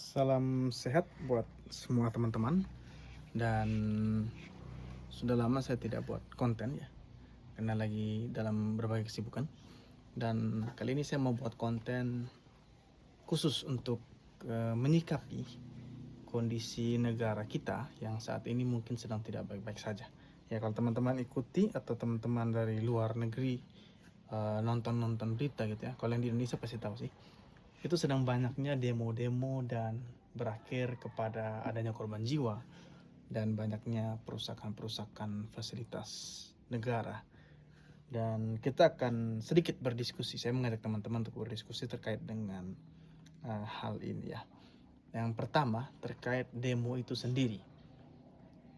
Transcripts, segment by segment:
Salam sehat buat semua teman-teman. Dan sudah lama saya tidak buat konten ya, karena lagi dalam berbagai kesibukan. Dan kali ini saya mau buat konten khusus untuk menyikapi kondisi negara kita yang saat ini mungkin sedang tidak baik-baik saja. Ya, kalau teman-teman ikuti atau teman-teman dari luar negeri nonton berita gitu ya, kalau yang di Indonesia pasti tahu sih, itu sedang banyaknya demo-demo dan berakhir kepada adanya korban jiwa dan banyaknya perusakan-perusakan fasilitas negara. Dan kita akan sedikit berdiskusi. Saya mengajak teman-teman untuk berdiskusi terkait dengan hal ini ya. Yang pertama terkait demo itu sendiri.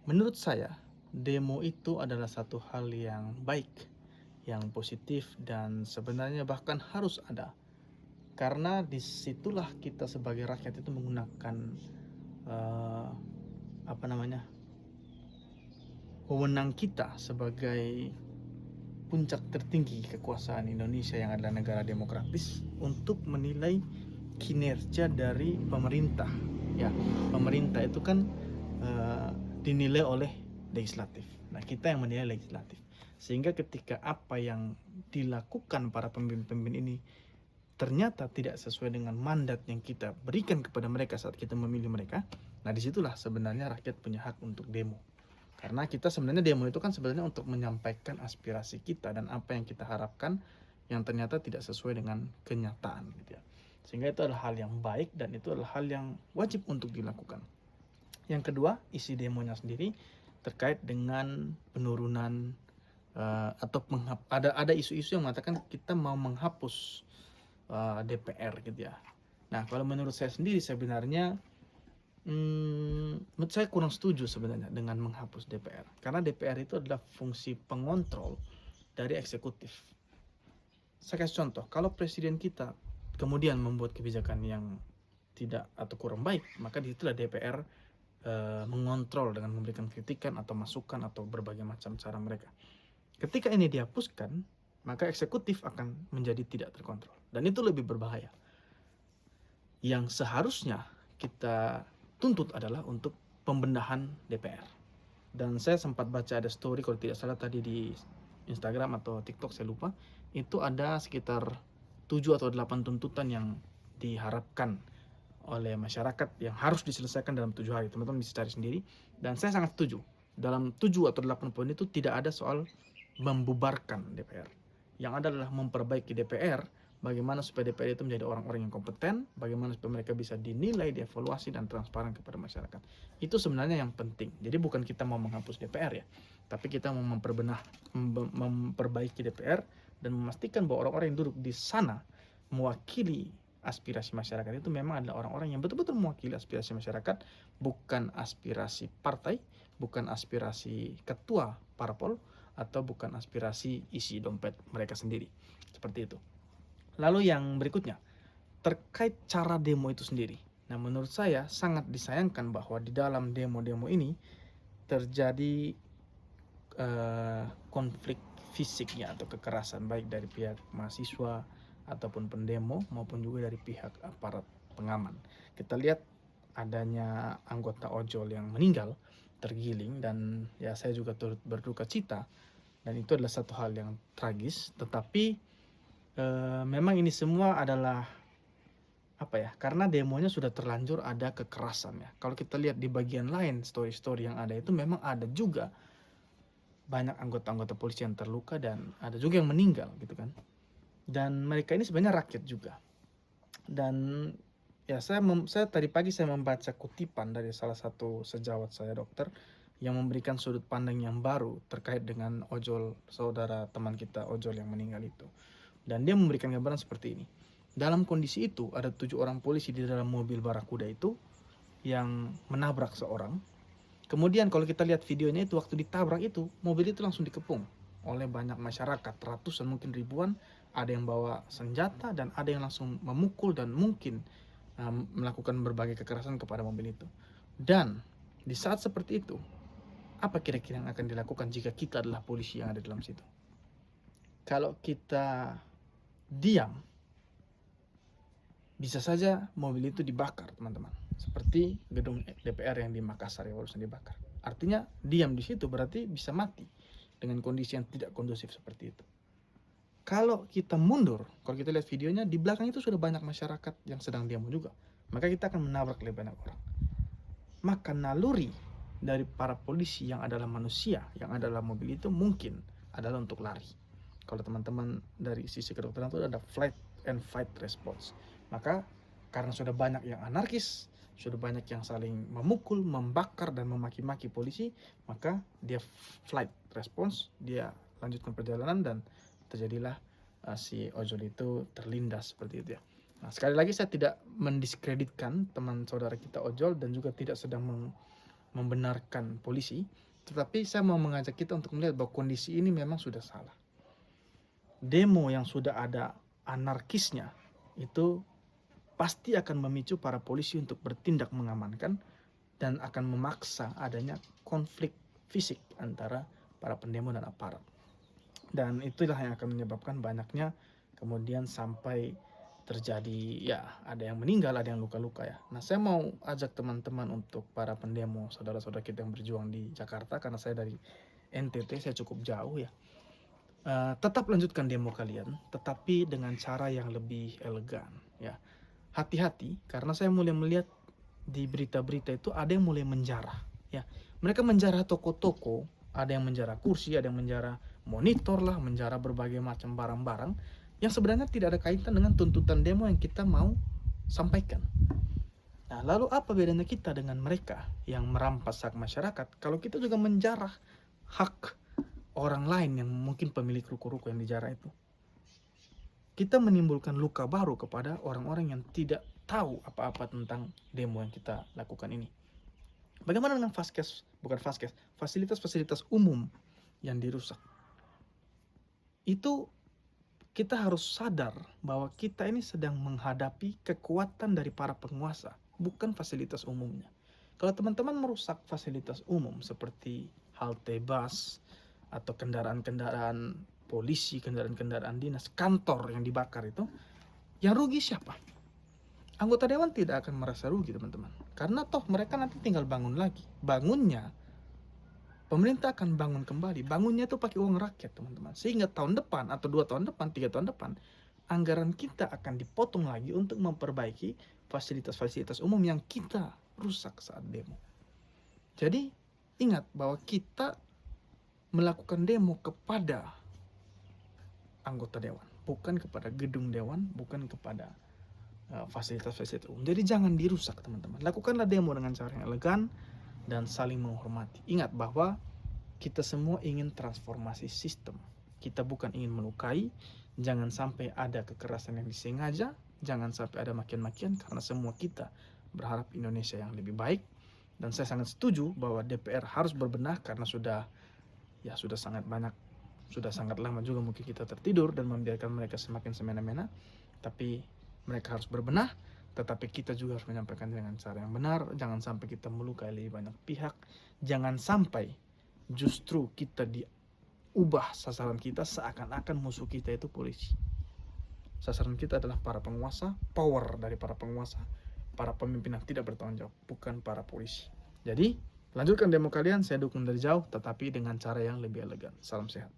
Menurut saya demo itu adalah satu hal yang baik, yang positif, dan sebenarnya bahkan harus ada. Karena disitulah kita sebagai rakyat itu menggunakan wewenang kita sebagai puncak tertinggi kekuasaan Indonesia yang adalah negara demokratis untuk menilai kinerja dari pemerintah. Ya, pemerintah itu kan dinilai oleh legislatif. Nah, kita yang menilai legislatif. Sehingga ketika apa yang dilakukan para pemimpin-pemimpin ini ternyata tidak sesuai dengan mandat yang kita berikan kepada mereka saat kita memilih mereka, nah disitulah sebenarnya rakyat punya hak untuk demo. Karena kita sebenarnya demo itu kan sebenarnya untuk menyampaikan aspirasi kita dan apa yang kita harapkan yang ternyata tidak sesuai dengan kenyataan gitu ya. Sehingga itu adalah hal yang baik dan itu adalah hal yang wajib untuk dilakukan. Yang kedua, isi demonya sendiri terkait dengan penurunan atau ada isu-isu yang mengatakan kita mau menghapus DPR gitu ya. Nah, kalau menurut saya sendiri sebenarnya menurut saya kurang setuju sebenarnya dengan menghapus DPR. Karena DPR itu adalah fungsi pengontrol dari eksekutif. Saya kasih contoh, kalau presiden kita kemudian membuat kebijakan yang tidak atau kurang baik, maka disitulah DPR mengontrol dengan memberikan kritikan atau masukan atau berbagai macam cara mereka. Ketika ini dihapuskan, maka eksekutif akan menjadi tidak terkontrol. Dan itu lebih berbahaya. Yang seharusnya kita tuntut adalah untuk pembenahan DPR. Dan saya sempat baca ada story kalau tidak salah tadi di Instagram atau TikTok, saya lupa. Itu ada sekitar 7 atau 8 tuntutan yang diharapkan oleh masyarakat yang harus diselesaikan dalam 7 hari. Teman-teman bisa cari sendiri. Dan saya sangat setuju. Dalam 7 atau 8 poin itu tidak ada soal membubarkan DPR. Yang ada adalah memperbaiki DPR, bagaimana supaya DPR itu menjadi orang-orang yang kompeten, bagaimana supaya mereka bisa dinilai, dievaluasi, dan transparan kepada masyarakat. Itu sebenarnya yang penting. Jadi bukan kita mau menghapus DPR ya, tapi kita mau memperbaiki DPR dan memastikan bahwa orang-orang yang duduk di sana mewakili aspirasi masyarakat itu memang adalah orang-orang yang betul-betul mewakili aspirasi masyarakat, bukan aspirasi partai, bukan aspirasi ketua parpol, atau bukan aspirasi isi dompet mereka sendiri. Seperti itu. Lalu yang berikutnya, terkait cara demo itu sendiri. Nah, menurut saya sangat disayangkan bahwa di dalam demo-demo ini terjadi konflik fisik ya, atau kekerasan baik dari pihak mahasiswa ataupun pendemo maupun juga dari pihak aparat pengaman. Kita lihat adanya anggota ojol yang meninggal tergiling, dan ya saya juga turut berduka cita, dan itu adalah satu hal yang tragis. Tetapi memang ini semua adalah karena demonya sudah terlanjur ada kekerasan ya. Kalau kita lihat di bagian lain story-story yang ada itu memang ada juga banyak anggota-anggota polisi yang terluka dan ada juga yang meninggal gitu kan. Dan mereka ini sebenarnya rakyat juga. Dan ya saya tadi pagi saya membaca kutipan dari salah satu sejawat saya, dokter, yang memberikan sudut pandang yang baru terkait dengan ojol, saudara teman kita ojol yang meninggal itu. Dan dia memberikan gambaran seperti ini. Dalam kondisi itu ada 7 orang polisi di dalam mobil Barakuda itu yang menabrak seorang. Kemudian kalau kita lihat videonya itu, waktu ditabrak itu mobil itu langsung dikepung oleh banyak masyarakat, ratusan mungkin ribuan. Ada yang bawa senjata dan ada yang langsung memukul dan mungkin melakukan berbagai kekerasan kepada mobil itu. Dan di saat seperti itu, apa kira-kira yang akan dilakukan jika kita adalah polisi yang ada dalam situ? Kalau kita diam, bisa saja mobil itu dibakar, teman-teman. seperti gedung DPR yang di Makassar yang barusan dibakar. Artinya diam di situ berarti bisa mati dengan kondisi yang tidak kondusif seperti itu. Kalau kita mundur, kalau kita lihat videonya, di belakang itu sudah banyak masyarakat yang sedang demo juga. Maka kita akan menabrak lebih banyak orang. Maka naluri dari para polisi yang adalah manusia, yang adalah mobil itu mungkin adalah untuk lari. Kalau teman-teman dari sisi kedokteran itu ada flight and fight response. Maka karena sudah banyak yang anarkis, sudah banyak yang saling memukul, membakar, dan memaki-maki polisi, maka dia flight response, dia lanjutkan perjalanan dan terjadilah si ojol itu terlindas seperti itu ya. Nah, sekali lagi saya tidak mendiskreditkan teman saudara kita ojol dan juga tidak sedang membenarkan polisi, tetapi saya mau mengajak kita untuk melihat bahwa kondisi ini memang sudah salah. Demo yang sudah ada anarkisnya itu pasti akan memicu para polisi untuk bertindak mengamankan dan akan memaksa adanya konflik fisik antara para pendemo dan aparat. Dan itulah yang akan menyebabkan banyaknya kemudian sampai terjadi ya ada yang meninggal, ada yang luka-luka ya. Nah, saya mau ajak teman-teman untuk para pendemo, saudara-saudara kita yang berjuang di Jakarta, karena saya dari NTT, saya cukup jauh ya. Tetap lanjutkan demo kalian, tetapi dengan cara yang lebih elegan ya. Hati-hati, karena saya mulai melihat di berita-berita itu ada yang mulai menjarah ya. Mereka menjarah toko-toko, ada yang menjarah kursi, ada yang menjarah monitor lah, menjarah berbagai macam barang-barang yang sebenarnya tidak ada kaitan dengan tuntutan demo yang kita mau sampaikan. Nah, lalu apa bedanya kita dengan mereka yang merampas hak masyarakat kalau kita juga menjarah hak orang lain yang mungkin pemilik ruko-ruko yang dijarah itu? Kita menimbulkan luka baru kepada orang-orang yang tidak tahu apa-apa tentang demo yang kita lakukan ini. Bagaimana dengan fasilitas-fasilitas umum yang dirusak? Itu kita harus sadar bahwa kita ini sedang menghadapi kekuatan dari para penguasa, bukan fasilitas umumnya. Kalau teman-teman merusak fasilitas umum seperti halte bus atau kendaraan-kendaraan polisi, kendaraan-kendaraan dinas, kantor yang dibakar itu, yang rugi siapa? Anggota dewan tidak akan merasa rugi, teman-teman. Karena toh mereka nanti tinggal bangun lagi. Bangunnya, pemerintah akan bangun kembali. Bangunnya itu pakai uang rakyat, teman-teman. Sehingga tahun depan, atau 2 tahun depan, 3 tahun depan, anggaran kita akan dipotong lagi untuk memperbaiki fasilitas-fasilitas umum yang kita rusak saat demo. Jadi, ingat bahwa kita melakukan demo kepada anggota dewan, bukan kepada gedung dewan, bukan kepada fasilitas-fasilitas umum. Jadi jangan dirusak, teman-teman. Lakukanlah demo dengan cara yang elegan dan saling menghormati. Ingat bahwa kita semua ingin transformasi sistem. Kita bukan ingin melukai. Jangan sampai ada kekerasan yang disengaja. Jangan sampai ada makian-makian, karena semua kita berharap Indonesia yang lebih baik. Dan saya sangat setuju bahwa DPR harus berbenah, karena sudah sangat banyak, sudah sangat lama juga mungkin kita tertidur dan membiarkan mereka semakin semena-mena. Tapi mereka harus berbenah, tetapi kita juga harus menyampaikan dengan cara yang benar. Jangan sampai kita melukai lebih banyak pihak. Jangan sampai justru kita diubah sasaran kita seakan-akan musuh kita itu polisi. Sasaran kita adalah para penguasa, power dari para penguasa, para pemimpin yang tidak bertanggung jawab, bukan para polisi. Jadi, lanjutkan demo kalian, saya dukung dari jauh, tetapi dengan cara yang lebih elegan. Salam sehat.